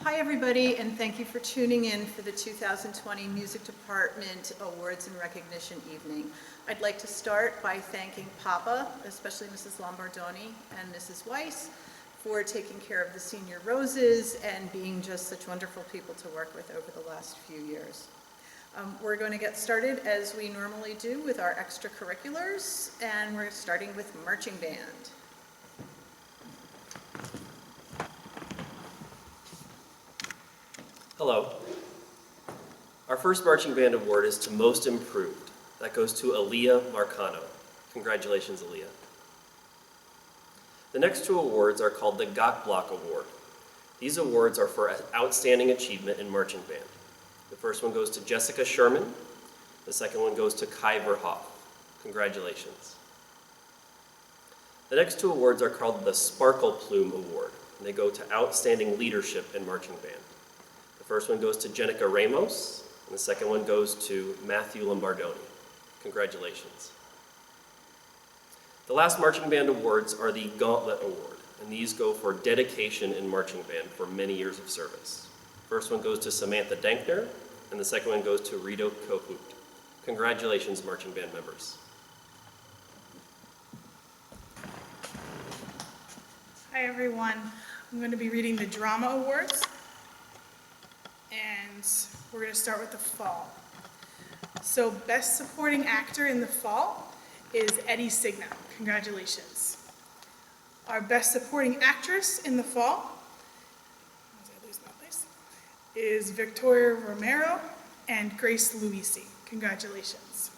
Hi everybody, and thank you for tuning in for the 2020 Music Department Awards and Recognition Evening. I'd like to start by thanking Papa, especially Mrs. Lombardoni and Mrs. Weiss, for taking care of the senior roses and being just such wonderful people to work with over the last few years. We're going to get started as we normally do with our extracurriculars, and we're starting with marching band. Hello. Our first marching band award is to Most Improved. That goes to Aaliyah Marcano. Congratulations, Aaliyah. The next two awards are called the Gok Block Award. These awards are for outstanding achievement in marching band. The first one goes to Jessica Sherman. The second one goes to Kai Verhoff. Congratulations. The next two awards are called the Sparkle Plume Award, and they go to outstanding leadership in marching band. The first one goes to Jenica Ramos, and the second one goes to Matthew Lombardoni. Congratulations. The last marching band awards are the Gauntlet Award, and these go for dedication in marching band for many years of service. The first one goes to Samantha Dankner, and the second one goes to Rito Kohut. Congratulations, marching band members. Hi everyone. I'm going to be reading the Drama Awards. And we're going to start with the fall. So Best Supporting Actor in the fall is Eddie Signa. Congratulations. Our Best Supporting Actress in the fall, is Victoria Romero and Grace Luisi. Congratulations.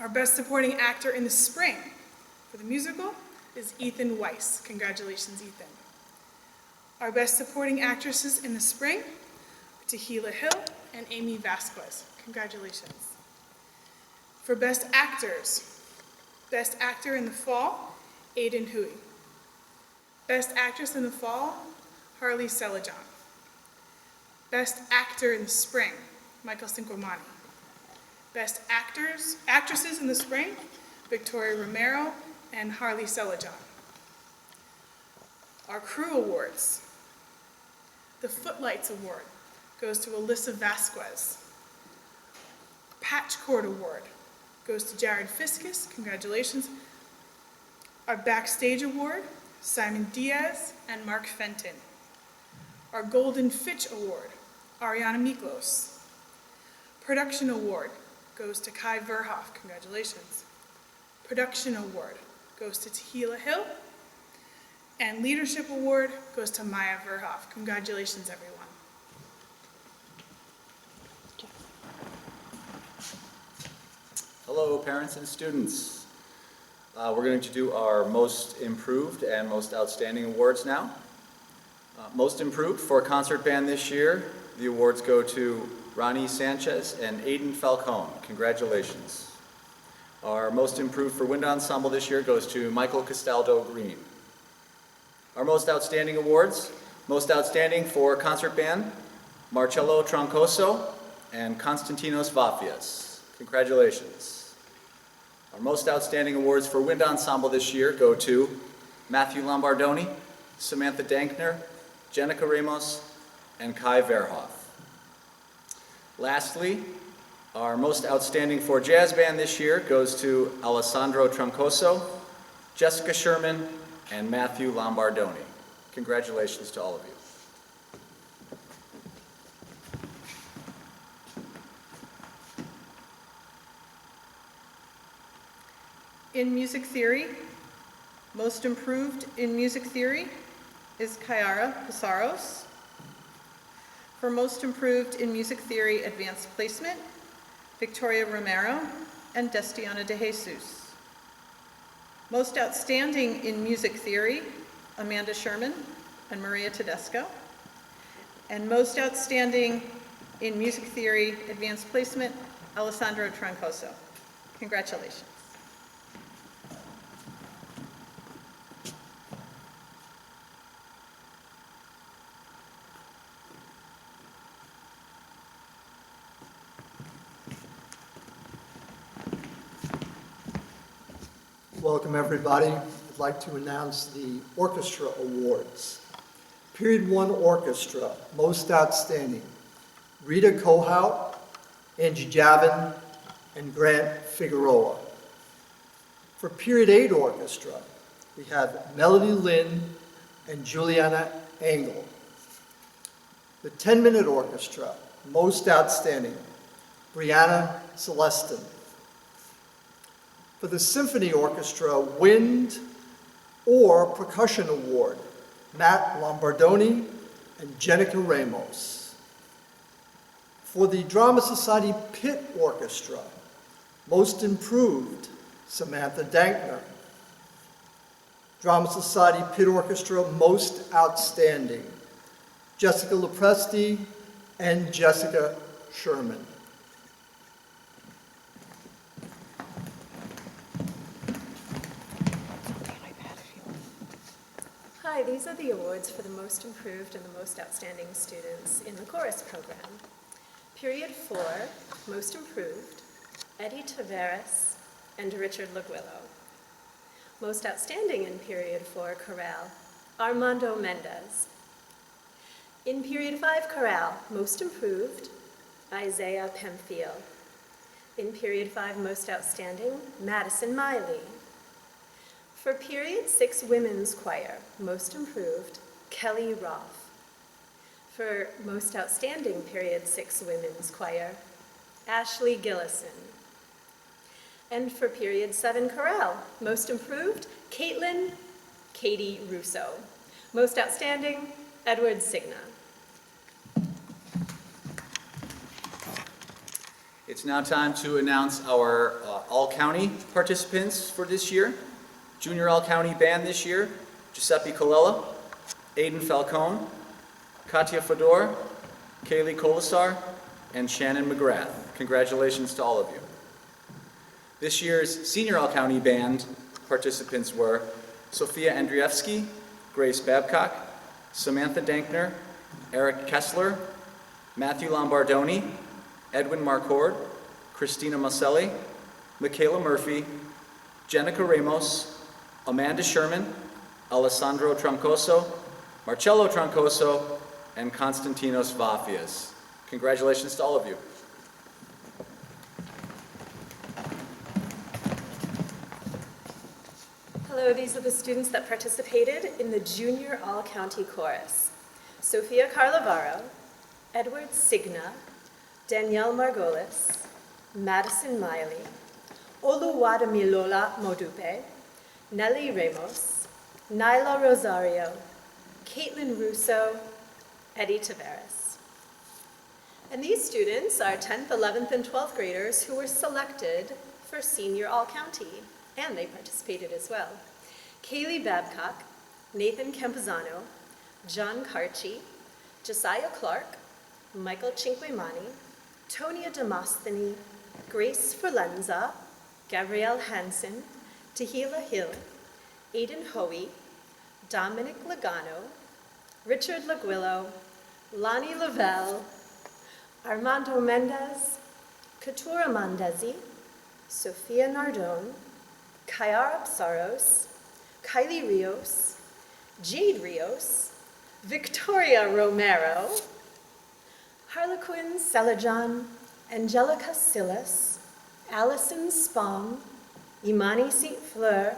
Our Best Supporting Actor in the spring for the musical is Ethan Weiss. Congratulations, Ethan. Our Best Supporting Actresses in the spring are Tahila Hill and Amy Vasquez. Congratulations. For Best Actors, Best Actor in the fall, Aiden Hui. Best Actress in the fall, Harley Selajan. Best Actor in the spring, Michael Cinquemani. Best Actresses in the spring, Victoria Romero and Harley Selajan. Our Crew Awards. The Footlights Award goes to Alyssa Vasquez. Patch Cord Award goes to Jared Fiskus. Congratulations. Our Backstage Award, Simon Diaz and Mark Fenton. Our Golden Fitch Award, Ariana Miklos. Production Award goes to Kai Verhoff. Congratulations. Production Award goes to Tahila Hill. And Leadership Award goes to Maya Verhoff. Congratulations, everyone. Hello, parents and students. We're going to do our Most Improved and Most Outstanding Awards now. Most Improved for Concert Band this year, the awards go to Ronnie Sanchez and Aiden Falcone. Congratulations. Our Most Improved for Wind Ensemble this year goes to Michael Castaldo Green. Our Most Outstanding Awards, Most Outstanding for Concert Band, Marcello Troncoso and Konstantinos Vafias. Congratulations. Our Most Outstanding Awards for Wind Ensemble this year go to Matthew Lombardoni, Samantha Dankner, Jenica Ramos, and Kai Verhoff. Lastly, our Most Outstanding for Jazz Band this year goes to Alessandro Troncoso, Jessica Sherman, and Matthew Lombardoni. Congratulations to all of you. In music theory, Most Improved in Music Theory is Kyara Pasaros. For Most Improved in Music Theory Advanced Placement, Victoria Romero and Destiana de Jesus. Most Outstanding in Music Theory, Amanda Sherman and Maria Tedesco. And Most Outstanding in Music Theory Advanced Placement, Alessandro Troncoso. Congratulations. Welcome everybody. I'd like to announce the Orchestra Awards. Period 1 Orchestra, Most Outstanding, Rita Kohout, Angie Javin, and Grant Figueroa. For Period 8 Orchestra, we have Melody Lynn and Juliana Engel. The 10-Minute Orchestra, Most Outstanding, Brianna Celestin. For the Symphony Orchestra, Wind or Percussion Award, Matt Lombardoni and Jenica Ramos. For the Drama Society Pit Orchestra, Most Improved, Samantha Dankner. Drama Society Pit Orchestra, Most Outstanding, Jessica Lopresti and Jessica Sherman. Hi, these are the awards for the most improved and the most outstanding students in the chorus program. Period 4, most improved, Eddie Taveras and Richard Laguillo. Most outstanding in period 4 chorale, Armando Mendez. In period 5 chorale, most improved, Isaiah Pemphiel. In period 5 most outstanding, Madison Miley. For period 6 women's choir, most improved, Kelly Roth. For most outstanding period 6 women's choir, Ashley Gillison. And for period 7 chorale, most improved, Katie Russo. Most outstanding, Edward Signa. It's now time to announce our all-county participants for this year. Junior all-county band this year, Giuseppe Colella, Aiden Falcone, Katya Fedor, Kaylee Colasar, and Shannon McGrath. Congratulations to all of you. This year's senior all-county band participants were Sophia Andrievsky, Grace Babcock, Samantha Dankner, Eric Kessler, Matthew Lombardoni, Edwin Marcord, Christina Maselli, Michaela Murphy, Jenica Ramos, Amanda Sherman, Alessandro Troncoso, Marcello Troncoso, and Konstantinos Vafias. Congratulations to all of you. Hello, these are the students that participated in the Junior All-County Chorus. Sophia Carlavaro, Edward Signa, Danielle Margolis, Madison Miley, Oluwadamilola Modupe, Nelly Ramos, Nyla Rosario, Caitlin Russo, Eddie Taveras. And these students are 10th, 11th, and 12th graders who were selected for Senior All-County, and they participated as well. Kaylee Babcock, Nathan Campuzano, John Carchi, Josiah Clark, Michael Cinquemani, Tonia Demostheny, Grace Ferlenza, Gabrielle Hansen, Tahila Hill, Aidan Hoey, Dominic Lagano, Richard Laguillo, Lonnie Lavelle, Armando Mendez, Katura Mandezi, Sophia Nardone, Kayara Psaros, Kylie Rios, Jade Rios, Victoria Romero, Harlequin Selajan, Angelica Silas, Allison Spong, Imani St. Fleur,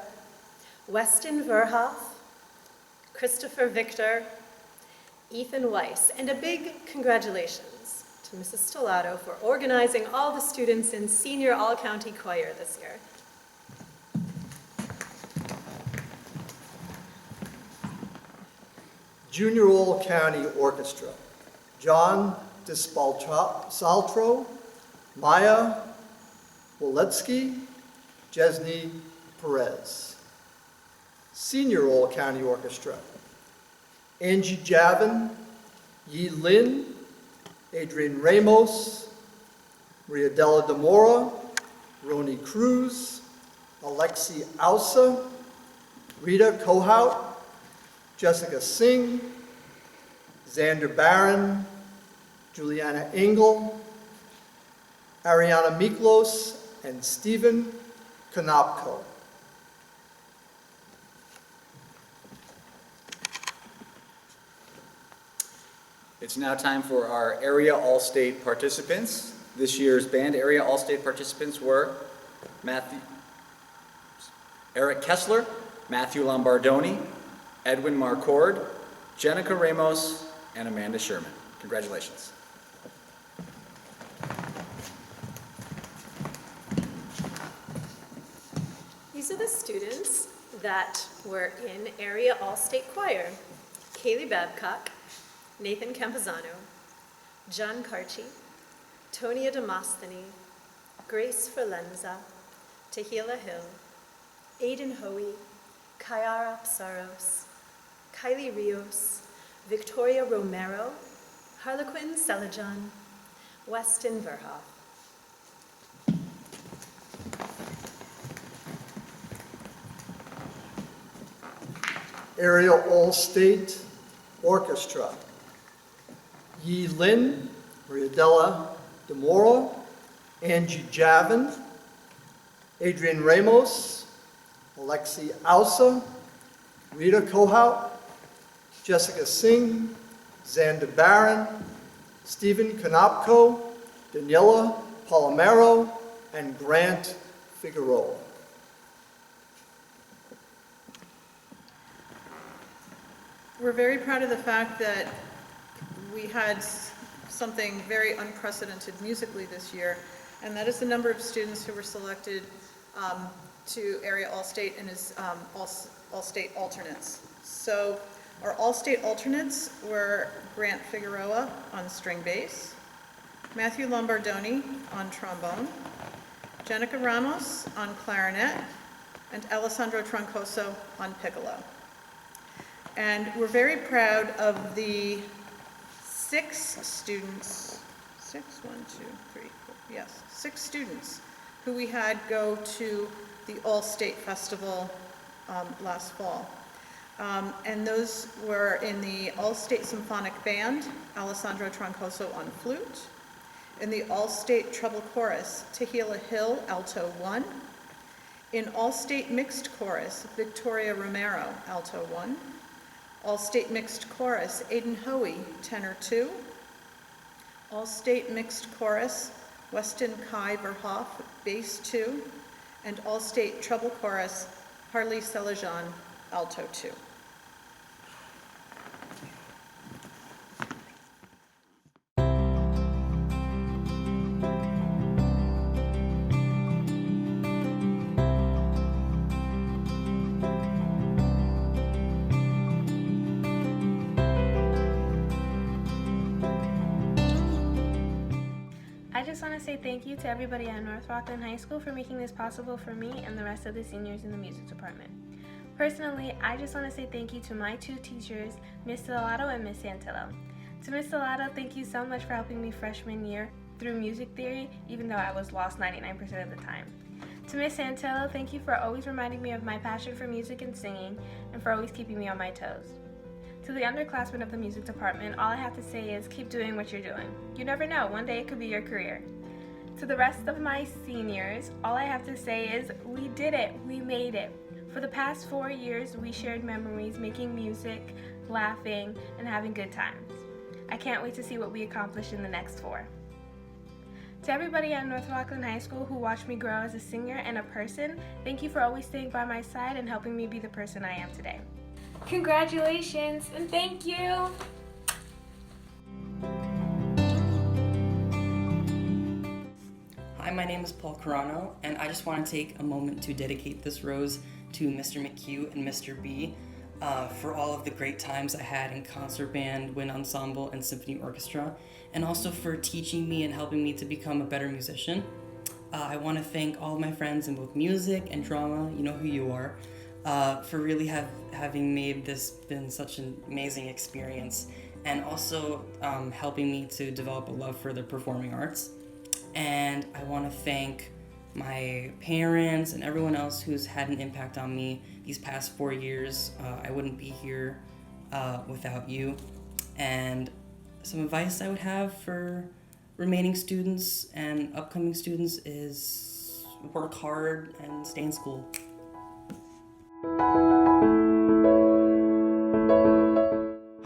Weston Verhoff, Christopher Victor, Ethan Weiss, and a big congratulations to Mrs. Stellato for organizing all the students in Senior All-County Choir this year. Junior All-County Orchestra, John Saltro, Maya Woletsky, Jesney Perez. Senior All-County Orchestra, Angie Javin, Yi Lin, Adrian Ramos, Maria Della Demora, Roni Cruz, Alexi Ausa, Rita Kohout, Jessica Singh, Xander Barron, Juliana Engel, Ariana Miklos, and Stephen Konopko. It's now time for our area all-state participants. This year's band area all-state participants were Eric Kessler, Matthew Lombardoni, Edwin Marcord, Jenica Ramos, and Amanda Sherman. Congratulations. These are the students that were in Area All-State Choir. Kaylee Babcock, Nathan Campazano, John Carchi, Tonia Demostheny, Grace Ferlenza, Tehila Hill, Aiden Hoey, Kyara Psaros, Kylie Rios, Victoria Romero, Harlequin Selajan, Weston Verhoff. Area All-State Orchestra. Yi Lin, Mariadella Demora, Angie Javin, Adrian Ramos, Alexi Ausa, Rita Kohout, Jessica Singh, Xander Barron, Stephen Konopko, Daniela Palomero, and Grant Figueroa. We're very proud of the fact that we had something very unprecedented musically this year, and that is the number of students who were selected to Area All-State and as All-State alternates. So our All-State alternates were Grant Figueroa on string bass, Matthew Lombardoni on trombone, Jenica Ramos on clarinet, and Alessandro Troncoso on piccolo. And we're very proud of the 6 students, 6 students who we had go to the All-State Festival last fall. And those were in the All-State Symphonic Band, Alessandro Troncoso on flute, in the All-State Treble Chorus, Tehila Hill, alto 1, in All-State Mixed Chorus, Victoria Romero, alto 1, All-State Mixed Chorus, Aiden Hoey, tenor 2, All-State Mixed Chorus, Weston Kai Verhoff, bass 2, and All-State Treble Chorus, Harley Selajan, alto 2. I just want to say thank you to everybody at North Rockland High School for making this possible for me and the rest of the seniors in the music department. Personally, I just want to say thank you to my 2 teachers, Ms. Stellato and Ms. Santillo. To Ms. Stellato, thank you so much for helping me freshman year through music theory, even though I was lost 99% of the time. To Ms. Santillo, thank you for always reminding me of my passion for music and singing, and for always keeping me on my toes. To the underclassmen of the music department, all I have to say is keep doing what you're doing. You never know, one day it could be your career. To the rest of my seniors, all I have to say is we did it, we made it. For the past 4 years, we shared memories, making music, laughing, and having good times. I can't wait to see what we accomplish in the next 4. To everybody at North Rockland High School who watched me grow as a singer and a person, thank you for always staying by my side and helping me be the person I am today. Congratulations and thank you! Hi, my name is Paul Carano, and I just want to take a moment to dedicate this rose to Mr. McHugh and Mr. B for all of the great times I had in concert band, wind ensemble, and symphony orchestra, and also for teaching me and helping me to become a better musician. I want to thank all of my friends in both music and drama, you know who you are, for really having made this been such an amazing experience, and also helping me to develop a love for the performing arts. And I want to thank my parents and everyone else who's had an impact on me these past 4 years. I wouldn't be here without you. And some advice I would have for remaining students and upcoming students is work hard and stay in school.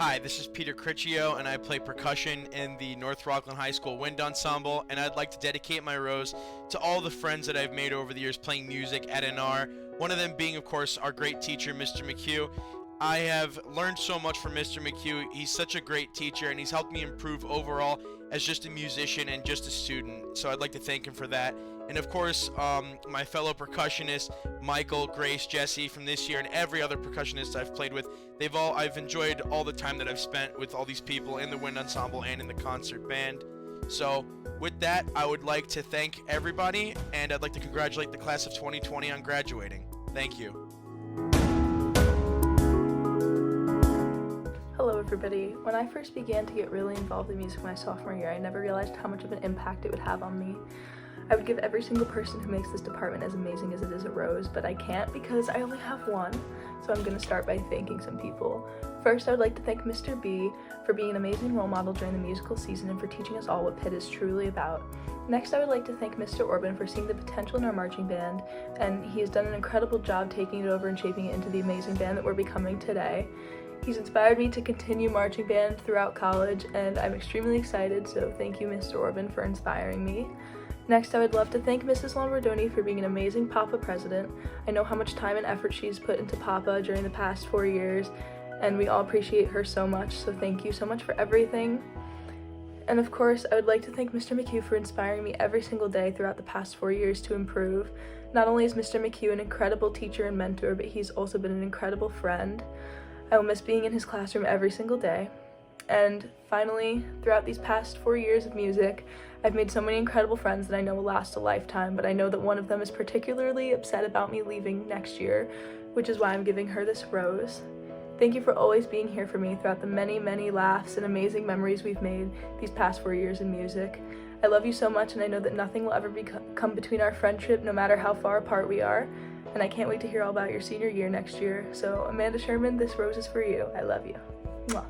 Hi, this is Peter Criccio, and I play percussion in the North Rockland High School Wind Ensemble, and I'd like to dedicate my rose to all the friends that I've made over the years playing music at NR, one of them being, of course, our great teacher, Mr. McHugh. I have learned so much from Mr. McHugh. He's such a great teacher, and he's helped me improve overall as just a musician and just a student, so I'd like to thank him for that. And of course, my fellow percussionists, Michael, Grace, Jesse from this year, and every other percussionist I've played with, I've enjoyed all the time that I've spent with all these people in the wind ensemble and in the concert band. So with that, I would like to thank everybody, and I'd like to congratulate the class of 2020 on graduating. Thank you. Hello everybody. When I first began to get really involved in music my sophomore year, I never realized how much of an impact it would have on me. I would give every single person who makes this department as amazing as it is a rose, but I can't because I only have one, so I'm going to start by thanking some people. First, I would like to thank Mr. B for being an amazing role model during the musical season and for teaching us all what Pitt is truly about. Next, I would like to thank Mr. Orban for seeing the potential in our marching band, and he has done an incredible job taking it over and shaping it into the amazing band that we're becoming today. He's inspired me to continue marching band throughout college, and I'm extremely excited, so thank you, Mr. Orban, for inspiring me. Next, I would love to thank Mrs. Lombardoni for being an amazing PAPA president. I know how much time and effort she's put into PAPA during the past 4 years, and we all appreciate her so much, so thank you so much for everything. And of course, I would like to thank Mr. McHugh for inspiring me every single day throughout the past 4 years to improve. Not only is Mr. McHugh an incredible teacher and mentor, but he's also been an incredible friend. I will miss being in his classroom every single day. And finally, throughout these past 4 years of music, I've made so many incredible friends that I know will last a lifetime, but I know that one of them is particularly upset about me leaving next year, which is why I'm giving her this rose. Thank you for always being here for me throughout the many, many laughs and amazing memories we've made these past 4 years in music. I love you so much, and I know that nothing will ever come between our friendship, no matter how far apart we are. And I can't wait to hear all about your senior year next year. So Amanda Sherman, this rose is for you. I love you. Mwah.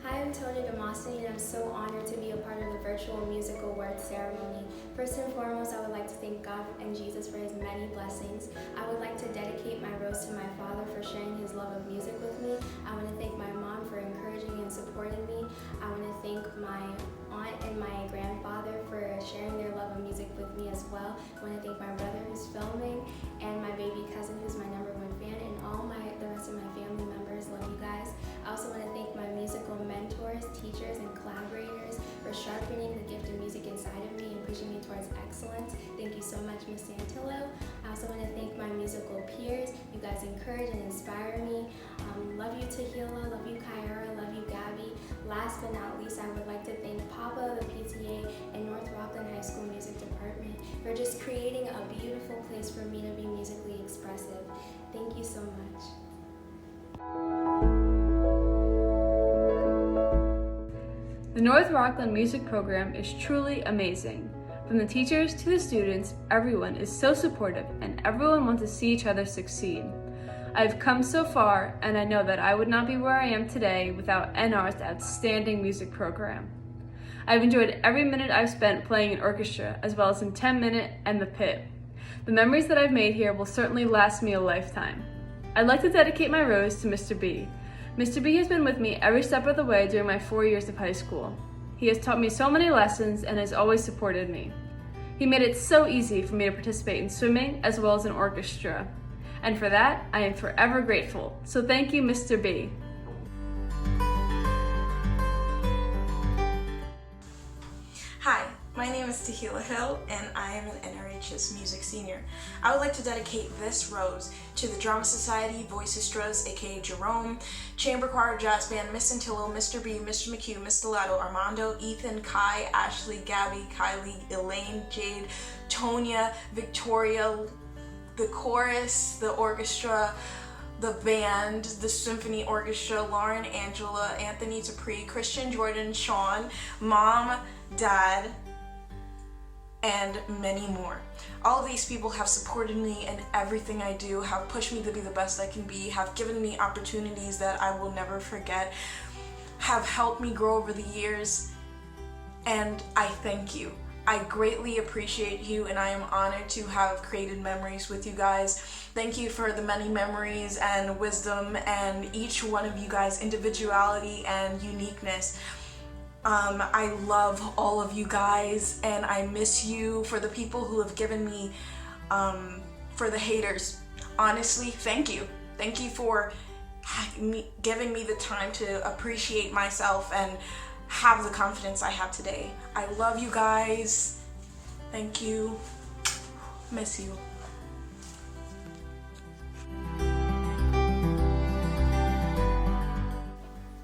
Hi, I'm Tony Demosny, and I'm so honored to be a part of the virtual music awards ceremony. First and foremost, I would like to thank God and Jesus for his many blessings. I would like to dedicate my rose to my father for sharing his love of music with me. I want to thank my mom for encouraging and supporting me. I want to thank my aunt and my grandfather for sharing their love of music with me as well. I want to thank my brother who's filming and my baby cousin who's my #1 fan, and all the rest of my family members. Love you guys. I also want to thank my musical mentors, teachers, and collaborators for sharpening the gift of music inside of me and pushing me towards excellence. Thank you so much, Ms. Santillo. I also want to thank my musical peers. You guys encourage and inspire me. Love you, Tahila. Love you, Kyra. Love you, Gabby. Last but not least, I would like to thank Papa, the PTA, and North Rockland High School Music Department for just creating a beautiful place for me to be musically expressive. Thank you so much. The North Rockland Music Program is truly amazing. From the teachers to the students, everyone is so supportive and everyone wants to see each other succeed. I've come so far, and I know that I would not be where I am today without NR's outstanding music program. I've enjoyed every minute I've spent playing in orchestra, as well as in 10-Minute and the Pit. The memories that I've made here will certainly last me a lifetime. I'd like to dedicate my rose to Mr. B. Mr. B has been with me every step of the way during my 4 years of high school. He has taught me so many lessons and has always supported me. He made it so easy for me to participate in swimming as well as in orchestra. And for that, I am forever grateful. So thank you, Mr. B. Hi, my name is Tahila Hill, and I am an NRHS music senior. I would like to dedicate this rose to the Drama Society, Voicestras, aka Jerome, Chamber Choir, Jazz Band, Miss Santillo, Mr. B, Mr. McHugh, Miss Stellato, Armando, Ethan, Kai, Ashley, Gabby, Kylie, Elaine, Jade, Tonya, Victoria, the chorus, the orchestra, the band, the symphony orchestra, Lauren, Angela, Anthony, Dupree, Christian, Jordan, Sean, Mom, Dad, and many more. All of these people have supported me in everything I do, have pushed me to be the best I can be, have given me opportunities that I will never forget, have helped me grow over the years, and I thank you. I greatly appreciate you, and I am honored to have created memories with you guys. Thank you for the many memories and wisdom and each one of you guys' individuality and uniqueness. I love all of you guys, and I miss you. For the people who have given me, for the haters, honestly, thank you. Thank you for giving me the time to appreciate myself and have the confidence I have today. I love you guys. Thank you. Miss you.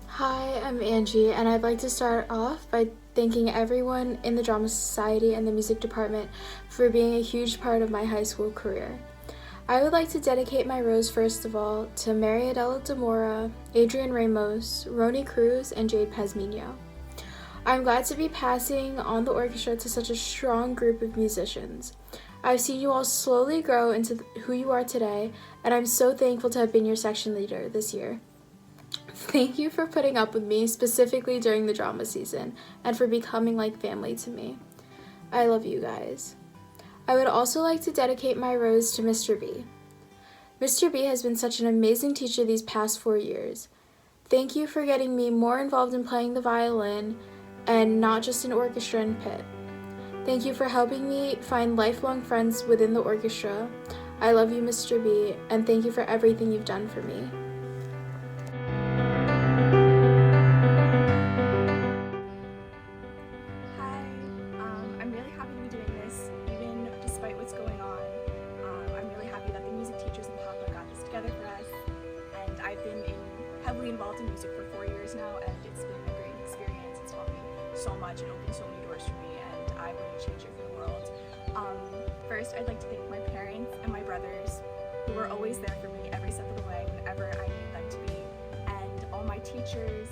Hi, I'm Angie, and I'd like to start off by thanking everyone in the Drama Society and the music department for being a huge part of my high school career. I would like to dedicate my rose first of all to Mariadela Demora, Adrian Ramos, Roni Cruz, and Jade Pazmino. I'm glad to be passing on the orchestra to such a strong group of musicians. I've seen you all slowly grow into who you are today, and I'm so thankful to have been your section leader this year. Thank you for putting up with me, specifically during the drama season, and for becoming like family to me. I love you guys. I would also like to dedicate my rose to Mr. B. Mr. B has been such an amazing teacher these past 4 years. Thank you for getting me more involved in playing the violin and not just in orchestra and pit. Thank you for helping me find lifelong friends within the orchestra. I love you, Mr. B, and thank you for everything you've done for me. Hi, I'm really happy to be doing this, even despite what's going on. I'm really happy that the music teachers and Papa got this together for us, and I've been heavily involved in music for 4 years now, and it's been a great experience. It's taught me so much and opened so many doors for me, and I wouldn't change it for the world. First, I'd like to thank my parents and my brothers, who were always there for me every step of the way whenever I needed them to be, and all my teachers,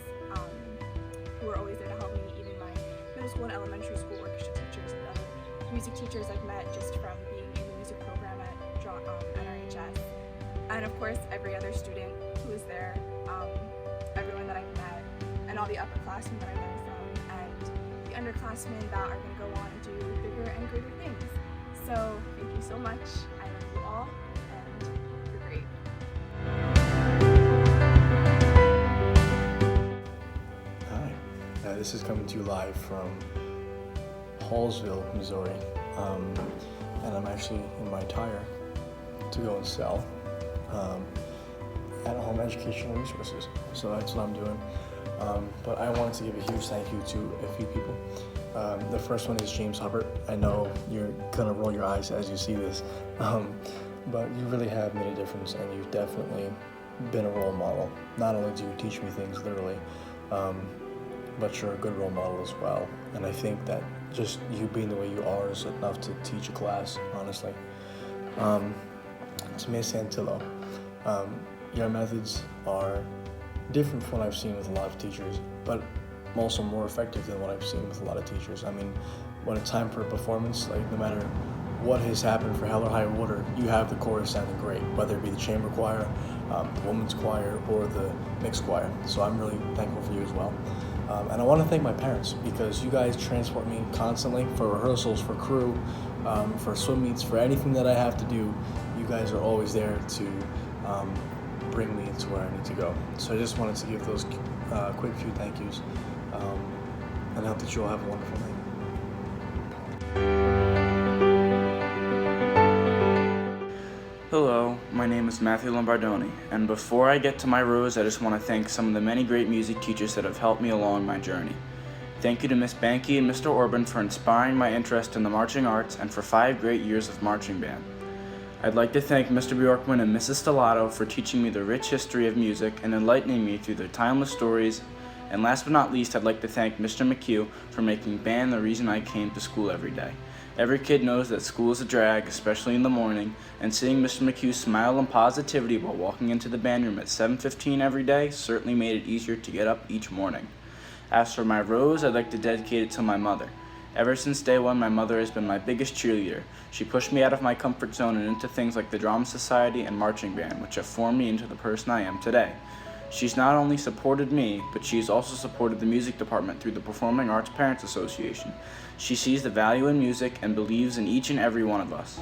who were always there to help me, even my middle school and elementary school orchestra teachers and other music teachers I've met just from being in the music program at NRHS. And of course, every other student who is there, everyone that I've met, and all the upperclassmen that I learned from, and the underclassmen that are going to go on and do bigger and greater things. So, thank you so much. I love you all, and you're great. Hi, this is coming to you live from Hallsville, Missouri, and I'm actually in my tire to go and sell at home educational resources. So that's what I'm doing. But I wanted to give a huge thank you to a few people. The first one is James Hubbard. I know you're gonna roll your eyes as you see this, but you really have made a difference, and you've definitely been a role model. Not only do you teach me things literally, but you're a good role model as well. And I think that just you being the way you are is enough to teach a class, honestly. To Miss Santillo, your methods are different from what I've seen with a lot of teachers, but also more effective than what I've seen with a lot of teachers. I mean, when it's time for a performance, like no matter what has happened for hell or high water, you have the chorus sounding great, whether it be the chamber choir, the women's choir, or the mixed choir. So I'm really thankful for you as well. And I want to thank my parents, because you guys transport me constantly for rehearsals, for crew, for swim meets, for anything that I have to do. You guys are always there to bring me to where I need to go. So I just wanted to give those quick few thank yous, and I hope that you all have a wonderful night. Hello, my name is Matthew Lombardoni, and before I get to my rose, I just want to thank some of the many great music teachers that have helped me along my journey. Thank you to Miss Banky and Mr. Orban for inspiring my interest in the marching arts and for 5 great years of marching band. I'd like to thank Mr. Bjorkman and Mrs. Stellato for teaching me the rich history of music and enlightening me through their timeless stories. And last but not least, I'd like to thank Mr. McHugh for making band the reason I came to school every day. Every kid knows that school is a drag, especially in the morning, and seeing Mr. McHugh smile and positivity while walking into the band room at 7:15 every day certainly made it easier to get up each morning. As for my rose, I'd like to dedicate it to my mother. Ever since day one, my mother has been my biggest cheerleader. She pushed me out of my comfort zone and into things like the Drama Society and marching band, which have formed me into the person I am today. She's not only supported me, but she's also supported the music department through the Performing Arts Parents Association. She sees the value in music and believes in each and every one of us.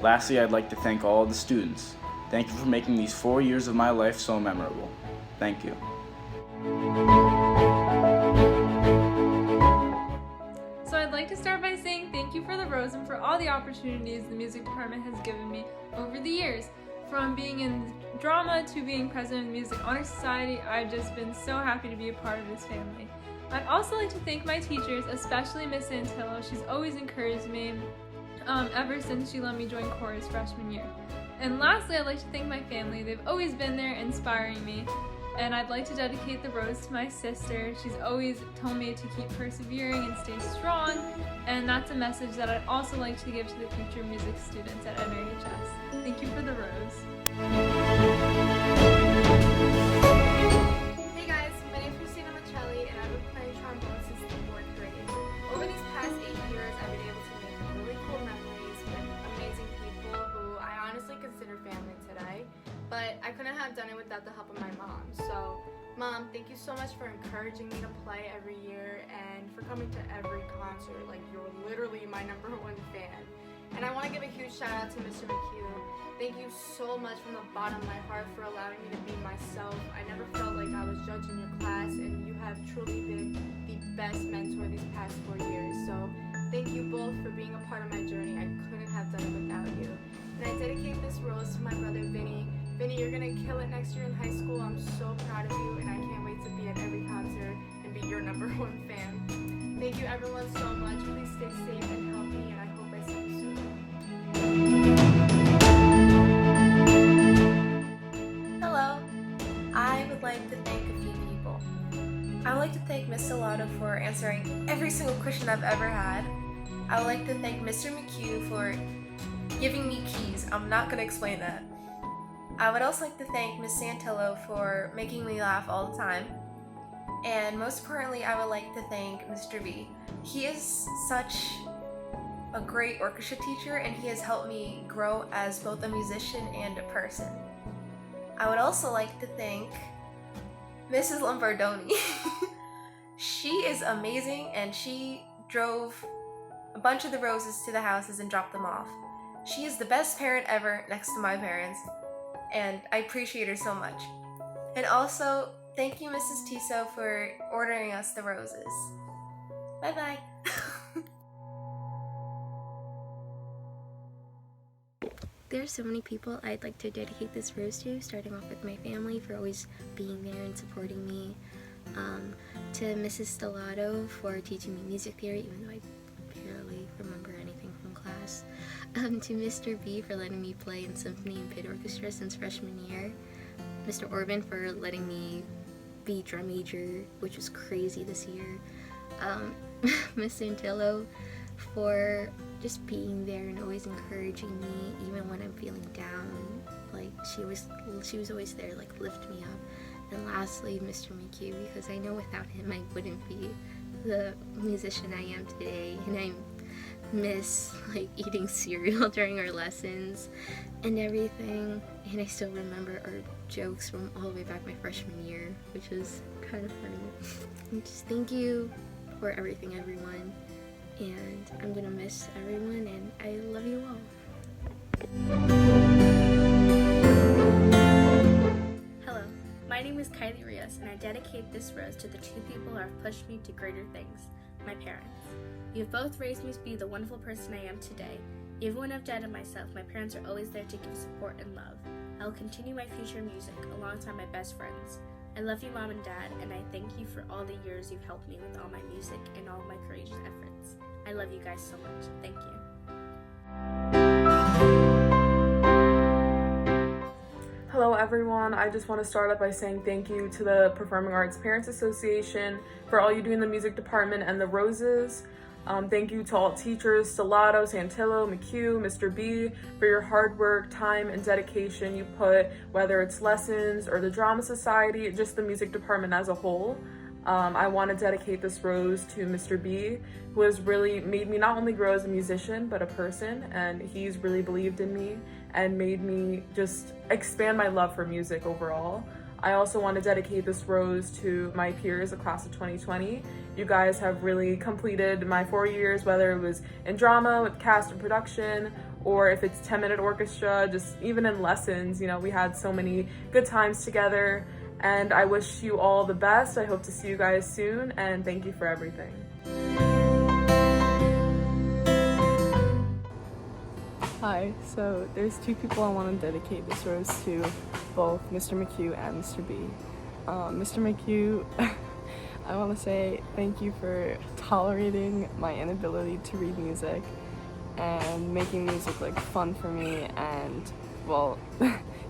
Lastly, I'd like to thank all of the students. Thank you for making these 4 years of my life so memorable. Thank you. So I'd like to start by saying thank you for the rose and for all the opportunities the music department has given me over the years. From being in drama to being president of the Music Honor Society, I've just been so happy to be a part of this family. I'd also like to thank my teachers, especially Miss Santillo. She's always encouraged me ever since she let me join chorus freshman year. And lastly, I'd like to thank my family. They've always been there inspiring me. And I'd like to dedicate the rose to my sister. She's always told me to keep persevering and stay strong. And that's a message that I'd also like to give to the future music students at NRHS. Thank you for the rose. Hey guys, my name is Christina Michelli and I've been playing trombone since the 4th grade. Over these past 8 years, I've been able to make really cool memories with amazing people who I honestly consider family today. But I couldn't have done it without the help of my mom. So, Mom, thank you so much for encouraging me to play every year and for coming to every concert. Like, you're literally my #1 fan. And I want to give a huge shout out to Mr. McHugh. Thank you so much from the bottom of my heart for allowing me to be myself. I never felt like I was judging your class, and you have truly been the best mentor these past 4 years. So, thank you both for being a part of my journey. I couldn't have done it without you. And I dedicate this rose to my brother, Vinny. Vinny, you're gonna kill it next year in high school. I'm so proud of you, and I can't wait to be at every concert and be your #1 fan. Thank you everyone so much. Please stay safe and healthy, and I hope I see you soon. Hello. I would like to thank a few people. I would like to thank Miss Salado for answering every single question I've ever had. I would like to thank Mr. McHugh for giving me keys. I'm not gonna explain that. I would also like to thank Miss Santillo for making me laugh all the time. And most importantly, I would like to thank Mr. B. He is such a great orchestra teacher and he has helped me grow as both a musician and a person. I would also like to thank Mrs. Lombardoni. She is amazing and she drove a bunch of the roses to the houses and dropped them off. She is the best parent ever next to my parents. And I appreciate her so much. And also, thank you Mrs. Tiso for ordering us the roses. Bye bye. There are so many people I'd like to dedicate this rose to, starting off with my family for always being there and supporting me, to Mrs. Stellato for teaching me music theory, even though I barely remember anything from class, to Mr. B for letting me play in symphony and pit orchestra since freshman year, Mr. Orban for letting me be drum major, which was crazy this year, Miss Santillo for just being there and always encouraging me even when I'm feeling down. Like she was always there, like lift me up. And lastly, Mr. McHugh, because I know without him I wouldn't be the musician I am today, and I miss like eating cereal during our lessons and everything. And I still remember our jokes from all the way back my freshman year, which was kind of funny. And just thank you for everything, everyone. And I'm gonna miss everyone, and I love you all. Hello, my name is Kylie Rios, and I dedicate this rose to the two people who have pushed me to greater things, my parents. You have both raised me to be the wonderful person I am today. Even when I've doubted myself, my parents are always there to give support and love. I will continue my future in music alongside my best friends. I love you, Mom and Dad, and I thank you for all the years you've helped me with all my music and all of my courageous efforts. I love you guys so much. Thank you. Hello everyone, I just want to start off by saying thank you to the Performing Arts Parents Association for all you do in the music department and the roses. Thank you to all teachers, Stellato, Santillo, McHugh, Mr. B, for your hard work, time, and dedication you put, whether it's lessons or the drama society, just the music department as a whole. I want to dedicate this rose to Mr. B, who has really made me not only grow as a musician, but a person, and he's really believed in me and made me just expand my love for music overall. I also want to dedicate this rose to my peers, the class of 2020. You guys have really completed my 4 years, whether it was in drama with cast and production, or if it's 10-minute orchestra, just even in lessons. You know, we had so many good times together, and I wish you all the best. I hope to see you guys soon, and thank you for everything. Hi, so there's two people I want to dedicate this rose to, both Mr. McHugh and Mr. B. Mr. McHugh, I want to say thank you for tolerating my inability to read music and making music like fun for me, and well,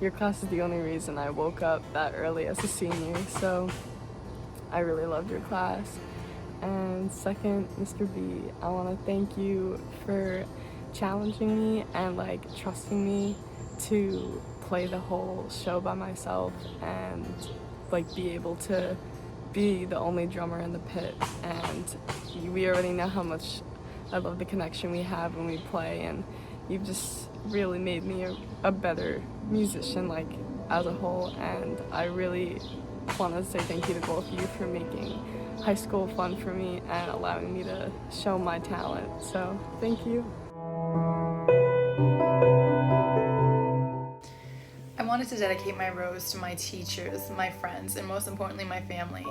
your class is the only reason I woke up that early as a senior, so I really loved your class. And second, Mr. B, I want to thank you for challenging me and like trusting me to play the whole show by myself and like be able to be the only drummer in the pit. And we already know how much I love the connection we have when we play, and you've just really made me a better musician like as a whole, and I really want to say thank you to both of you for making high school fun for me and allowing me to show my talent. So thank you. I wanted to dedicate my rose to my teachers, my friends, and most importantly, my family.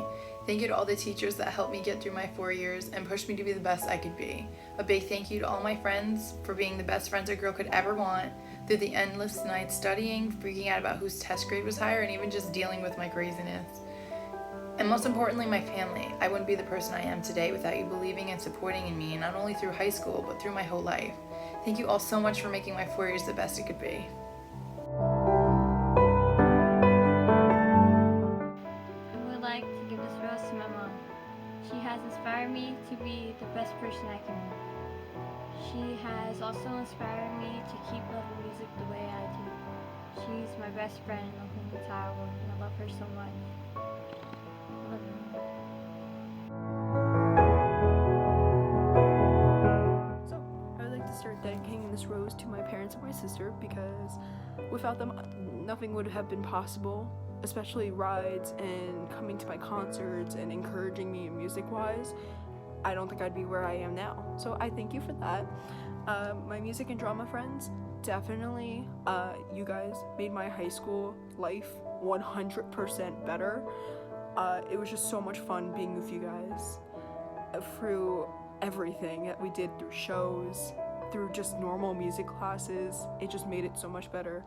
Thank you to all the teachers that helped me get through my 4 years and pushed me to be the best I could be. A big thank you to all my friends for being the best friends a girl could ever want, through the endless nights studying, freaking out about whose test grade was higher, and even just dealing with my craziness. And most importantly, my family. I wouldn't be the person I am today without you believing and supporting in me, not only through high school, but through my whole life. Thank you all so much for making my 4 years the best it could be. I would like to give this rose to my mom. She has inspired me to be the best person I can be. She has also inspired me to keep loving music the way I do. She's my best friend in the whole entire world, and I love her so much. I love you. So, I would like to start dedicating this rose to my parents and my sister, because without them, nothing would have been possible, especially rides and coming to my concerts and encouraging me music-wise. I don't think I'd be where I am now. So I thank you for that. My music and drama friends, definitely, you guys made my high school life 100% better. It was just so much fun being with you guys through everything that we did, through shows, through just normal music classes. It just made it so much better.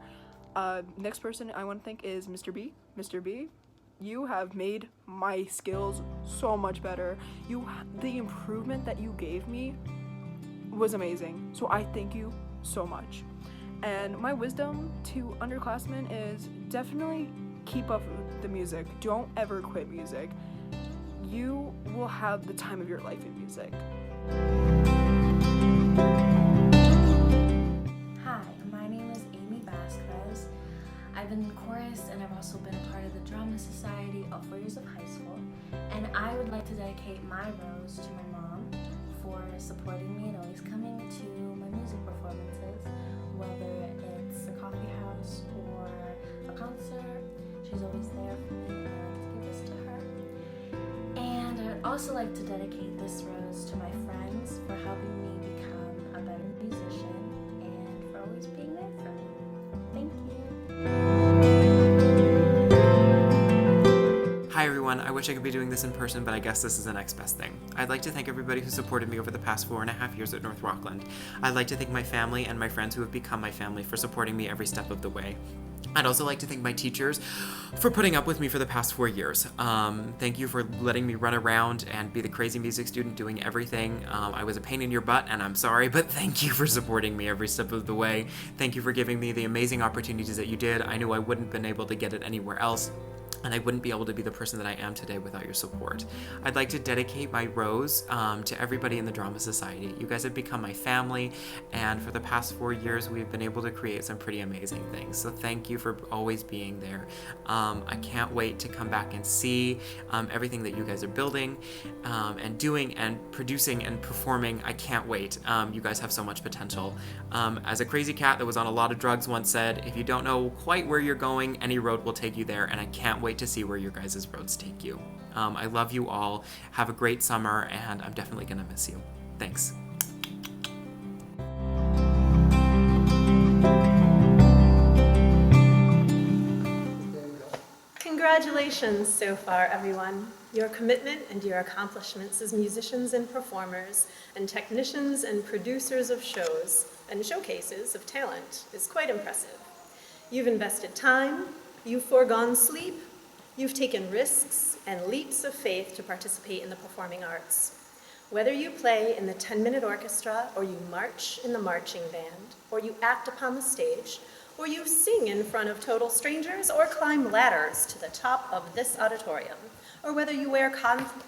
Next person I want to thank is Mr. B. Mr. B, you have made my skills so much better. The improvement that you gave me was amazing. So I thank you so much. And my wisdom to underclassmen is definitely keep up with the music. Don't ever quit music. You will have the time of your life in music. Hi, my name is Amy Vasquez. I've been in chorus and I've also been a part of the Drama Society all 4 years of high school. And I would like to dedicate my rose to my mom for supporting me and always coming to my music performances, whether it's a coffee house or a concert. She's always there for me, and I like to give this to her. And I would also like to dedicate this rose to my friends for helping me become a better musician and for always being there for me. Thank you. Hi everyone, I wish I could be doing this in person, but I guess this is the next best thing. I'd like to thank everybody who supported me over the past 4.5 years at North Rockland. I'd like to thank my family and my friends who have become my family for supporting me every step of the way. I'd also like to thank my teachers for putting up with me for the past 4 years. Thank you for letting me run around and be the crazy music student doing everything. I was a pain in your butt and I'm sorry, but thank you for supporting me every step of the way. Thank you for giving me the amazing opportunities that you did. I knew I wouldn't have been able to get it anywhere else, and I wouldn't be able to be the person that I am today without your support. I'd like to dedicate my rose to everybody in the Drama Society. You guys have become my family, and for the past 4 years, we've been able to create some pretty amazing things. So thank you for always being there. I can't wait to come back and see everything that you guys are building and doing and producing and performing. I can't wait. You guys have so much potential. As a crazy cat that was on a lot of drugs once said, if you don't know quite where you're going, any road will take you there, and I can't wait wait to see where your guys' roads take you. I love you all. Have a great summer, and I'm definitely gonna miss you. Thanks. Congratulations so far, everyone. Your commitment and your accomplishments as musicians and performers and technicians and producers of shows and showcases of talent is quite impressive. You've invested time, you've foregone sleep, you've taken risks and leaps of faith to participate in the performing arts. Whether you play in the 10-minute orchestra, or you march in the marching band, or you act upon the stage, or you sing in front of total strangers, or climb ladders to the top of this auditorium, or whether you wear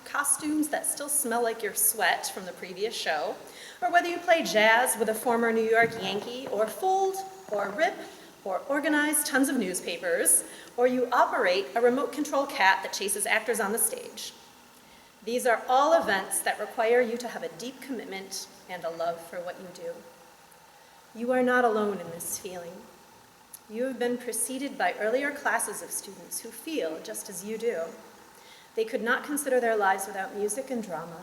costumes that still smell like your sweat from the previous show, or whether you play jazz with a former New York Yankee, or fold, or rip, or organize tons of newspapers, or you operate a remote control cat that chases actors on the stage. These are all events that require you to have a deep commitment and a love for what you do. You are not alone in this feeling. You have been preceded by earlier classes of students who feel just as you do. They could not consider their lives without music and drama,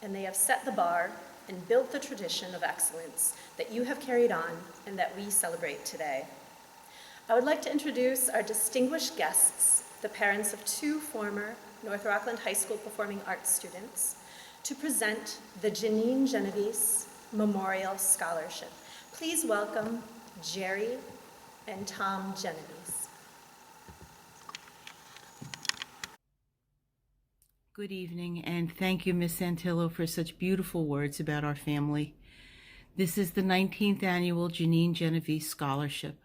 and they have set the bar and built the tradition of excellence that you have carried on and that we celebrate today. I would like to introduce our distinguished guests, the parents of two former North Rockland High School Performing Arts students, to present the Janine Genovese Memorial Scholarship. Please welcome Jerry and Tom Genovese. Good evening, and thank you, Ms. Santillo, for such beautiful words about our family. This is the 19th annual Janine Genovese Scholarship.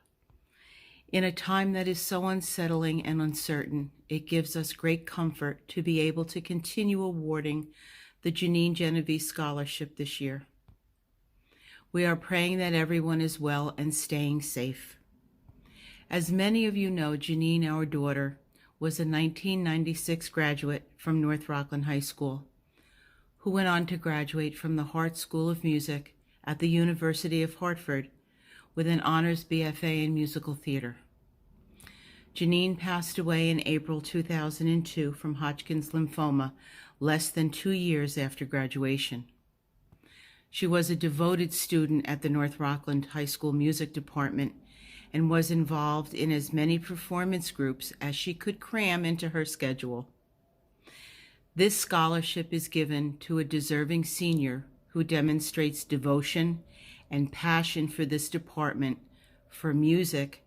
In a time that is so unsettling and uncertain, it gives us great comfort to be able to continue awarding the Janine Genovese Scholarship this year. We are praying that everyone is well and staying safe. As many of you know, Janine, our daughter, was a 1996 graduate from North Rockland High School, who went on to graduate from the Hart School of Music at the University of Hartford with an honors BFA in musical theater. Janine passed away in April 2002 from Hodgkin's lymphoma, less than 2 years after graduation. She was a devoted student at the North Rockland High School Music Department and was involved in as many performance groups as she could cram into her schedule. This scholarship is given to a deserving senior who demonstrates devotion and passion for this department, for music,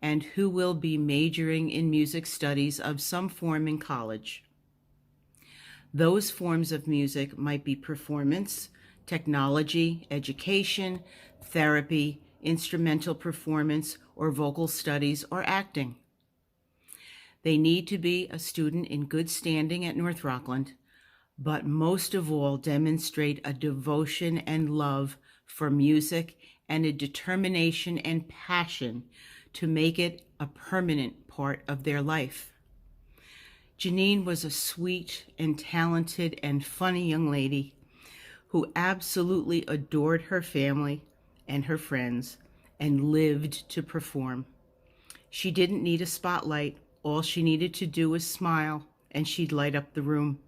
and who will be majoring in music studies of some form in college. Those forms of music might be performance, technology, education, therapy, instrumental performance, or vocal studies or acting. They need to be a student in good standing at North Rockland, but most of all demonstrate a devotion and love for music and a determination and passion to make it a permanent part of their life. Janine was a sweet and talented and funny young lady who absolutely adored her family and her friends and lived to perform. She didn't need a spotlight. All she needed to do was smile and she'd light up the room.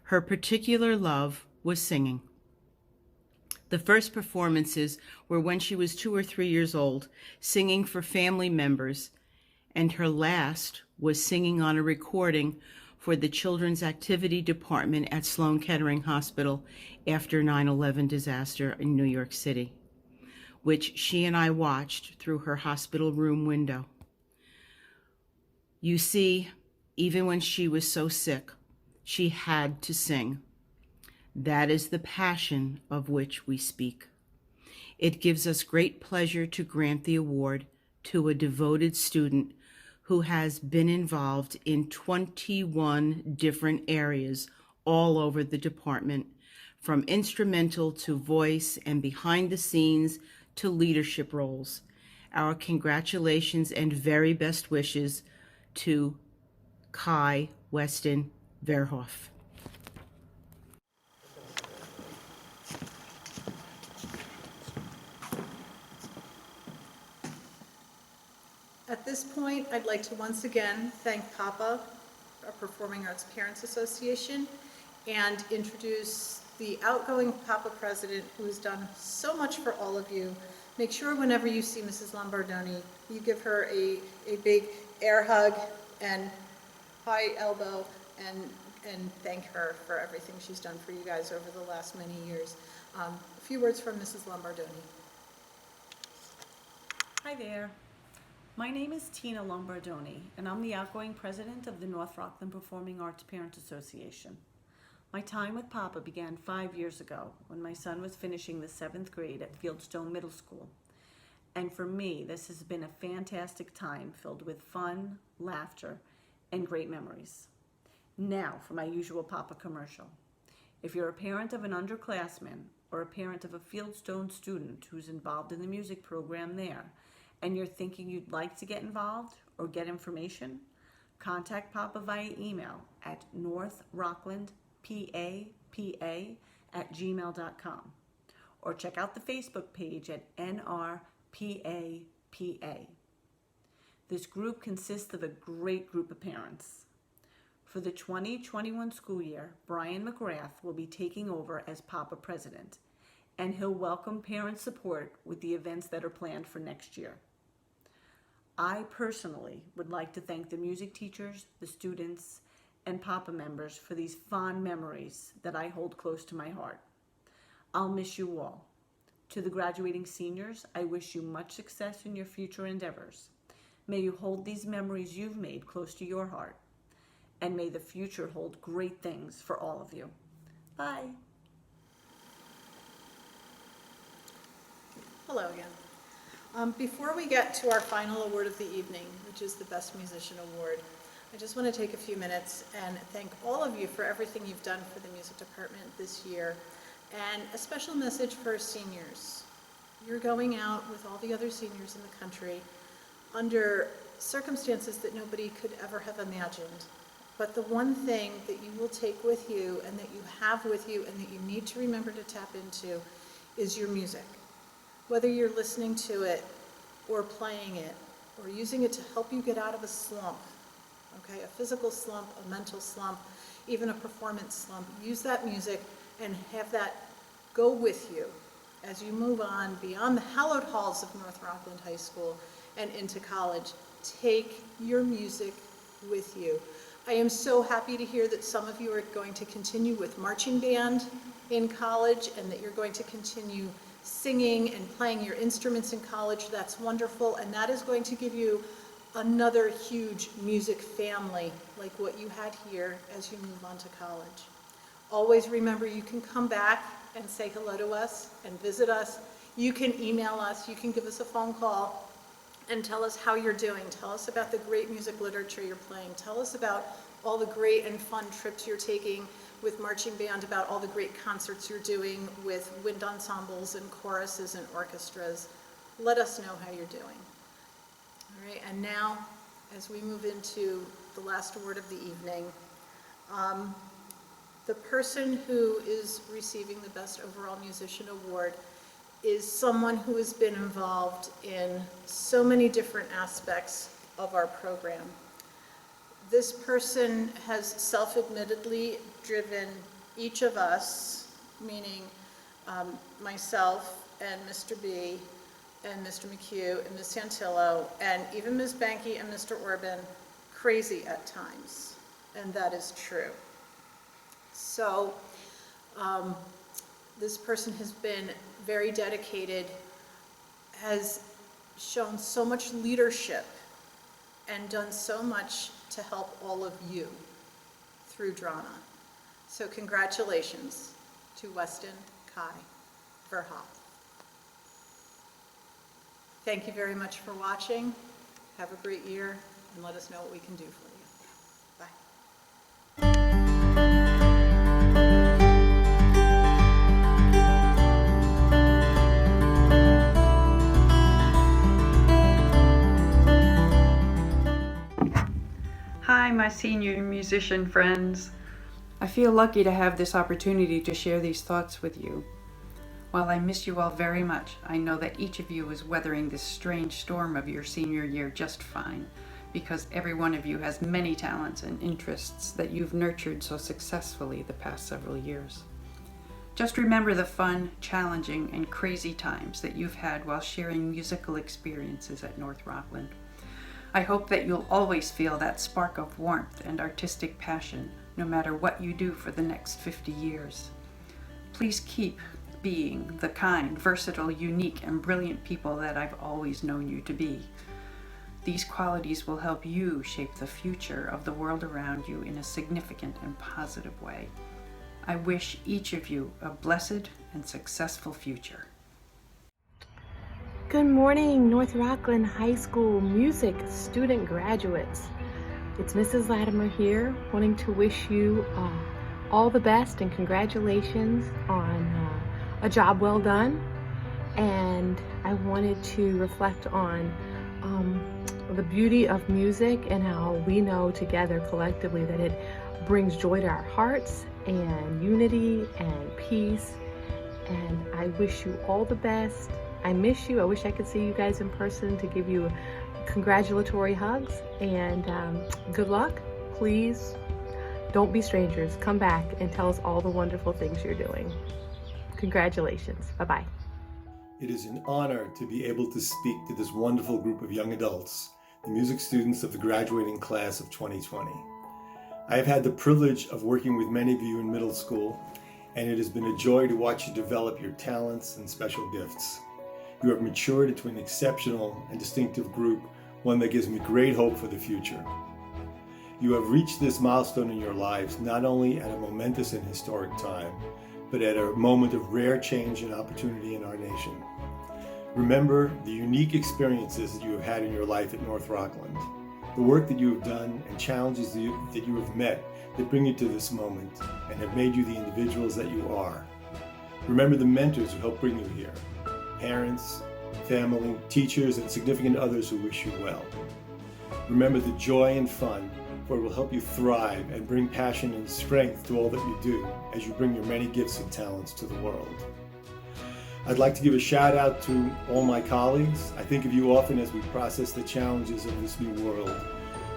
Her particular love was singing. The first performances were when she was 2 or 3 years old, singing for family members, and her last was singing on a recording for the Children's Activity Department at Sloan Kettering Hospital after 9/11 disaster in New York City, which she and I watched through her hospital room window. You see, even when she was so sick, she had to sing. That is the passion of which we speak. It gives us great pleasure to grant the award to a devoted student who has been involved in 21 different areas all over the department, from instrumental to voice and behind the scenes to leadership roles. Our congratulations and very best wishes to Kai Weston Verhoff. At this point, I'd like to once again thank PAPA, our Performing Arts Parents Association, and introduce the outgoing PAPA president who has done so much for all of you. Make sure whenever you see Mrs. Lombardoni, you give her a big air hug and high elbow and thank her for everything she's done for you guys over the last many years. A few words from Mrs. Lombardoni. Hi there. My name is Tina Lombardoni, and I'm the outgoing president of the North Rockland Performing Arts Parents Association. My time with Papa began 5 years ago when my son was finishing the 7th grade at Fieldstone Middle School. And for me, this has been a fantastic time filled with fun, laughter, and great memories. Now for my usual Papa commercial. If you're a parent of an underclassman or a parent of a Fieldstone student who's involved in the music program there, and you're thinking you'd like to get involved or get information, contact Papa via email at northrocklandpapa@gmail.com or check out the Facebook page at NRPAPA. This group consists of a great group of parents. For the 2021 school year, Brian McGrath will be taking over as Papa president, and he'll welcome parent support with the events that are planned for next year. I personally would like to thank the music teachers, the students, and Papa members for these fond memories that I hold close to my heart. I'll miss you all. To the graduating seniors, I wish you much success in your future endeavors. May you hold these memories you've made close to your heart, and may the future hold great things for all of you. Bye. Hello again. Before we get to our final award of the evening, which is the Best Musician Award, I just want to take a few minutes and thank all of you for everything you've done for the music department this year, and a special message for our seniors. You're going out with all the other seniors in the country under circumstances that nobody could ever have imagined. But the one thing that you will take with you and that you have with you and that you need to remember to tap into is your music. Whether you're listening to it or playing it or using it to help you get out of a slump, okay, a physical slump, a mental slump, even a performance slump, use that music and have that go with you as you move on beyond the hallowed halls of North Rockland High School and into college. Take your music with you. I am so happy to hear that some of you are going to continue with marching band in college and that you're going to continue singing and playing your instruments in college. That's wonderful, and that is going to give you another huge music family like what you had here as you move on to college. Always remember, you can come back and say hello to us and visit us. You can email us, you can give us a phone call and tell us how you're doing. Tell us about the great music literature you're playing. Tell us about all the great and fun trips you're taking with marching band, about all the great concerts you're doing with wind ensembles and choruses and orchestras. Let us know how you're doing. All right, and now, as we move into the last award of the evening, the person who is receiving the Best Overall Musician Award is someone who has been involved in so many different aspects of our program. This person has self-admittedly driven each of us, meaning myself and Mr. B and Mr. McHugh and Ms. Santillo and even Ms. Banky and Mr. Orban, crazy at times, and that is true. So this person has been very dedicated, has shown so much leadership and done so much to help all of you through Drana. So congratulations to Weston Kai Verhoff. Thank you very much for watching. Have a great year, and let us know what we can do for you. Bye. Hi, my senior musician friends. I feel lucky to have this opportunity to share these thoughts with you. While I miss you all very much, I know that each of you is weathering this strange storm of your senior year just fine, because every one of you has many talents and interests that you've nurtured so successfully the past several years. Just remember the fun, challenging, and crazy times that you've had while sharing musical experiences at North Rockland. I hope that you'll always feel that spark of warmth and artistic passion, no matter what you do for the next 50 years. Please keep being the kind, versatile, unique, and brilliant people that I've always known you to be. These qualities will help you shape the future of the world around you in a significant and positive way. I wish each of you a blessed and successful future. Good morning, North Rockland High School music student graduates. It's Mrs. Latimer here, wanting to wish you all the best and congratulations on a job well done. And I wanted to reflect on the beauty of music and how we know together collectively that it brings joy to our hearts and unity and peace. And I wish you all the best. I miss you. I wish I could see you guys in person to give you congratulatory hugs. And good luck. Please don't be strangers. Come back and tell us all the wonderful things you're doing. Congratulations. Bye-bye. It is an honor to be able to speak to this wonderful group of young adults, the music students of the graduating class of 2020. I have had the privilege of working with many of you in middle school, and it has been a joy to watch you develop your talents and special gifts. You have matured into an exceptional and distinctive group, one that gives me great hope for the future. You have reached this milestone in your lives not only at a momentous and historic time, but at a moment of rare change and opportunity in our nation. Remember the unique experiences that you have had in your life at North Rockland, the work that you have done and challenges that you have met that bring you to this moment and have made you the individuals that you are. Remember the mentors who helped bring you here, parents, family, teachers, and significant others who wish you well. Remember the joy and fun, for it will help you thrive and bring passion and strength to all that you do as you bring your many gifts and talents to the world. I'd like to give a shout out to all my colleagues. I think of you often as we process the challenges of this new world.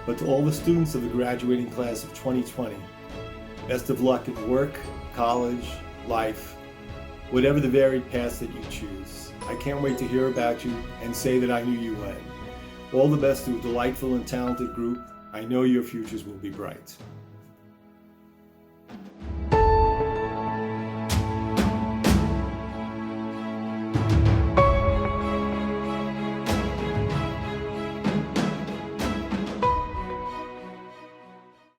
But to all the students of the graduating class of 2020, best of luck at work, college, life, whatever the varied paths that you choose. I can't wait to hear about you and say that I knew you when. All the best to a delightful and talented group. I know your futures will be bright.